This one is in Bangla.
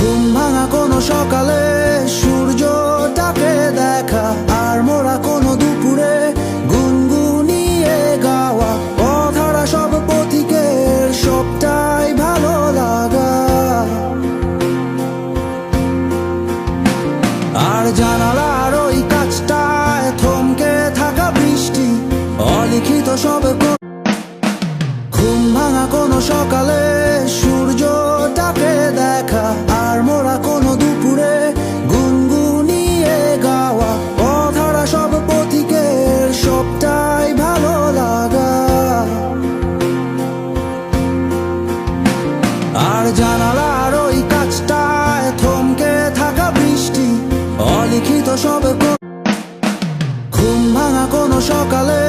ঘুম ভাঙা কোনো সকালে সূর্যটাকে দেখা, আর মোরা কোনো দুপুরে গুনগুনিয়ে গাওয়া অধরা সব পথিকের সবটাই ভালো লাগা। আর জানালার ওই কাছটায় থমকে থাকা বৃষ্টি, অলিখিত সব। ঘুম ভাঙা কোনো সকালে সূর্যটাকে দেখা, আর মোরা কোনো দুপুরে গুনগুনিয়ে গাওয়া অধরা সব পথিকের সবটাই ভালো লাগা। আর জানালার ওই কাছটায় থমকে থাকা বৃষ্টি, অলিখিত সব। ঘুম ভাঙা কোনো সকালে